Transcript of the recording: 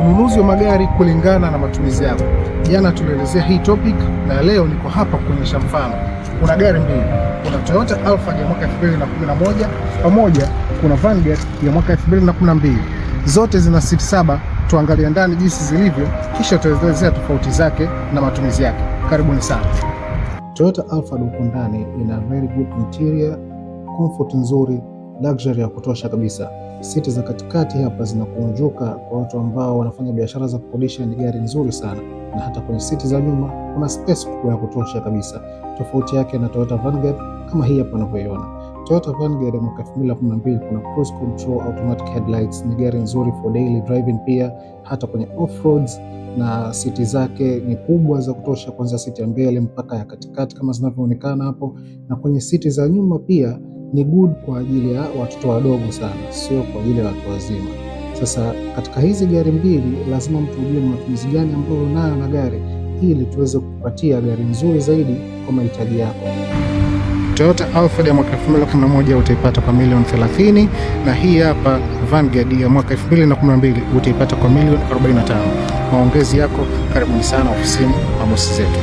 ununuzi wa magari kulingana na matumizi yako. Jana tulielezea hii topic na leo niko hapa kuonyesha mfano. Kuna gari mbili, kuna Toyota Alphard ya mwaka 2011 pamoja kuna Vanguard ya mwaka 2012. Zote zina siti 7. Tuangalie ndani jinsi zilivyo, kisha tutaelezea tofauti zake na matumizi yake. Karibuni sana. Toyota Alphard huko ndani ina very good interior, comfort nzuri, luxury ya kutosha kabisa. Siti za katikati hapa zinakunjuka kwa watu ambao wanafanya biashara za kukodisha. Ni gari nzuri sana, na hata kwenye siti za nyuma kuna space kubwa ya kutosha kabisa. Tofauti yake na Toyota Vanguard kama hii hapa unavyoiona. Toyota Vanguard ya mwaka 2012 kuna cruise control, automatic headlights. Ni gari nzuri for daily driving pia, hata kwenye off-roads, na siti zake ni kubwa za kutosha, kuanzia siti ya mbele mpaka ya katikati kama zinavyoonekana hapo, na kwenye siti za nyuma pia ni good kwa ajili ya watoto wadogo sana, sio kwa ajili ya watu wazima. Sasa katika hizi gari mbili lazima mtu ujue matumizi gani ambayo unayo na gari, ili tuweze kukupatia gari nzuri zaidi kwa mahitaji yako. Toyota Alphard ya mwaka 2011 utaipata kwa milioni 30, na hii hapa Vanguard ya mwaka 2012 utaipata kwa milioni 45. Maongezi yako, karibuni sana ofisini mwa bosi zetu.